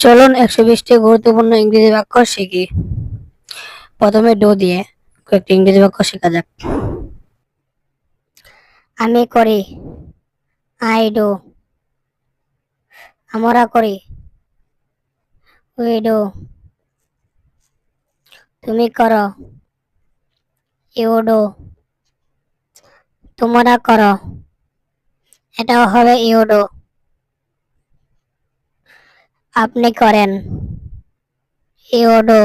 চলুন 120টি গুরুত্বপূর্ণ ইংরেজি বাক্য শিখি। প্রথমে ডু দিয়ে কয়েকটি ইংরেজি বাক্য শেখা যাক। আমি করি, আই ডু। আমরা করি, উই ডু। তুমি করো, ইউ ডু। তোমরা করো, এটাও হবে ইউ ডু। আপনি করেন, ইউ ডু।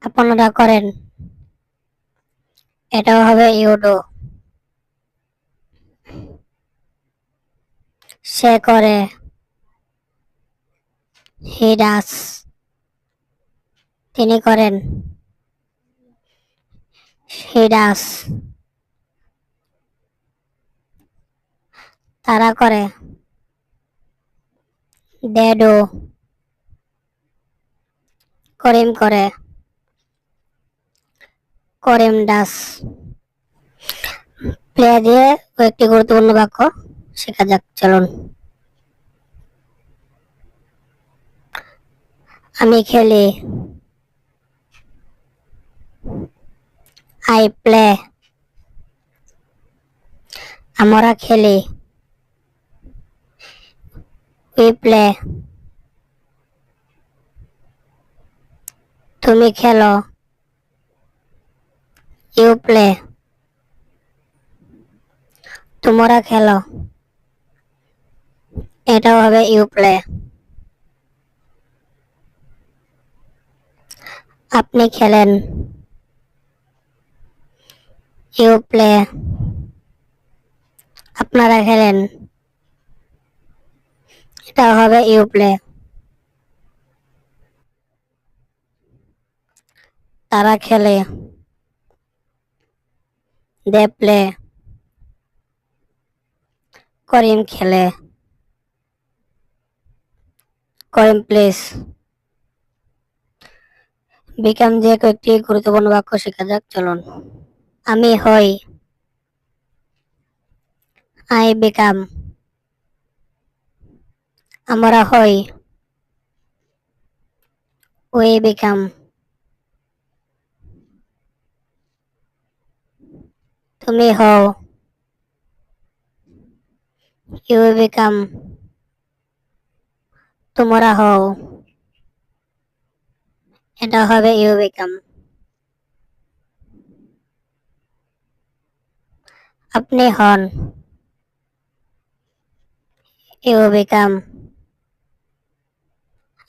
আপনারা করেন, এটাও হবে ইউ ডু। সে করে, হি ডাস। তিনি করেন, হি ডাস। তারা করে, দে ডু। করিম করে, করিম ডাস। প্লে দিয়ে কয়েকটি গুরুত্বপূর্ণ বাক্য শেখা যাক। চলুন। আমি খেলি, আই প্লে। আমরা খেলি, উই প্লে। তুমি খেলো, ইউ প্লে। তোমরা খেলো, এটাও হবে ইউ প্লে। আপনি খেলেন, ইউ প্লে। আপনারা খেলেন, এটাও হবে ইউ প্লে। তারা খেলে, দে প্লে। করিম খেলে, করিম প্লেস। বিকাম দিয়ে কয়েকটি গুরুত্বপূর্ণ বাক্য শেখা যাক। চলুন। আমি হই, আই বিকাম। আমরা হই, উই বিকাম। তুমি হও, ইউ বিকাম। তোমরা হও, এটা হবে ইউ বিকাম। আপনি হন, ইউ বিকাম।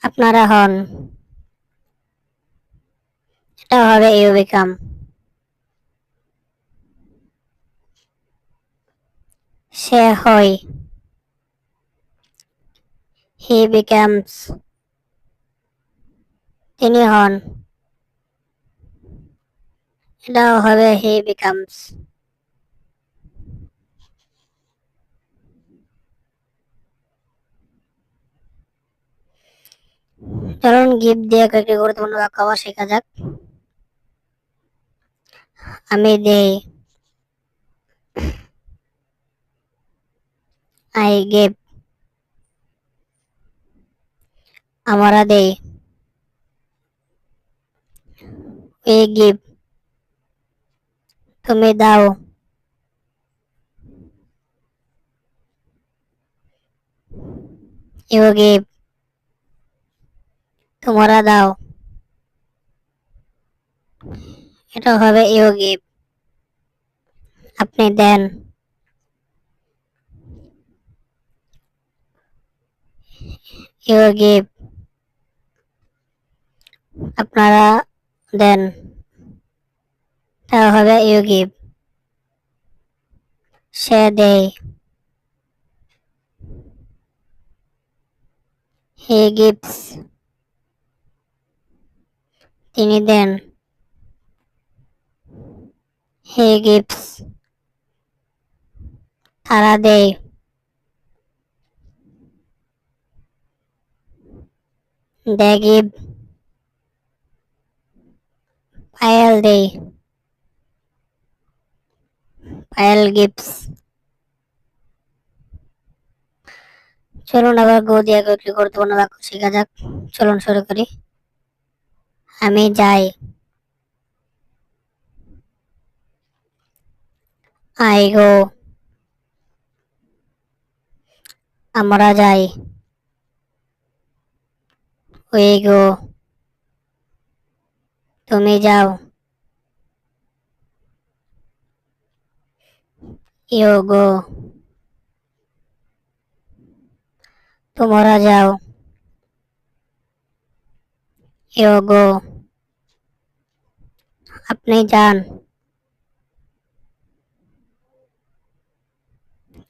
আপনারা হন, এটা হবে ইউ বিকাম। সে হয়, হি বিকামস। তিনি হন, এটাও হবে হি বিকামস। চলুন গিভ দিয়ে কয়েকটি গুরুত্বপূর্ণ বাক্য আবার শেখা যাক। আমি দেই, আই গিভ। আমরা দেই, উই গিভ। তুমি দাও, ইউ গিভ। তোমরা দাও, এটা হবে ইউ গিভ। আপনি দেন, ইউ গিভ। আপনারা দেন, এটা হবে ইউ গিভ। সে দেয়, হি গিভস। তিনি দেন, হি গিভস। তারা দেয়, দে গিভ। পায়েল দেয়, পায়েল গিভস। চলুন আবার গো দিয়ে কয়েকটি গুরুত্বপূর্ণ বাক্য শেখা যাক। চলুন শুরু করি। আমি যাই। I go. আমরা যাই। We go. তুমি যাও। You go. তোমরা যাও। You go. আপনি যান।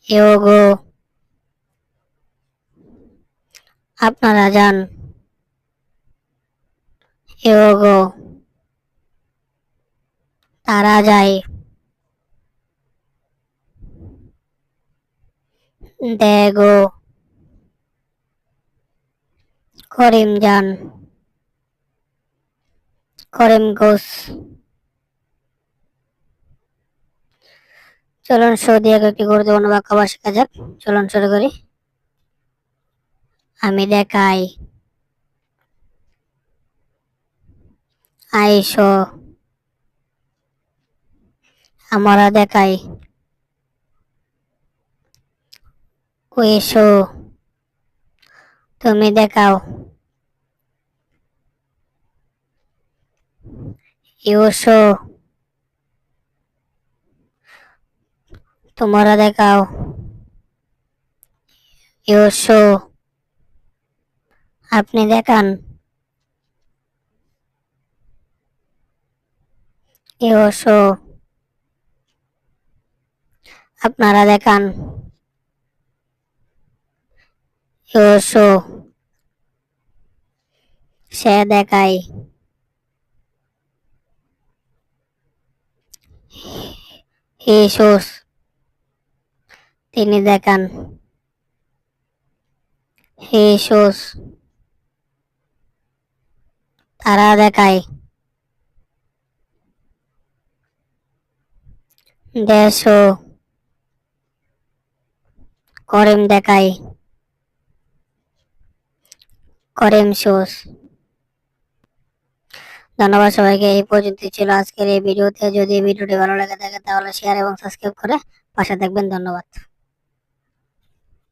You go. আপনারা যান। You go. তারা যায়। দে গো। করিম যান। করিম গোস। চলুন শো দিয়ে একটি গুরুত্বপূর্ণ বাক্য আবার শেখা যাক। চলুন শুরু করি। আমি দেখাই। I show. আমরা দেখাই। We show. তুমি দেখাও। You show. তোমরা দেখাও। You show. আপনি দেখান। You show. আপনারা দেখান। You show. সে দেখায়। He shows. তিনি দেখান। He shows. তারা দেখায়। They show. করিম দেখায়। করিম শোস। ধন্যবাদ সবাইকে। এই পর্যন্ত ছিল আজকের এই ভিডিওতে। যদি ভিডিওটি ভালো লেগে থাকে তাহলে শেয়ার এবং সাবস্ক্রাইব করে পাশে থাকবেন। ধন্যবাদ।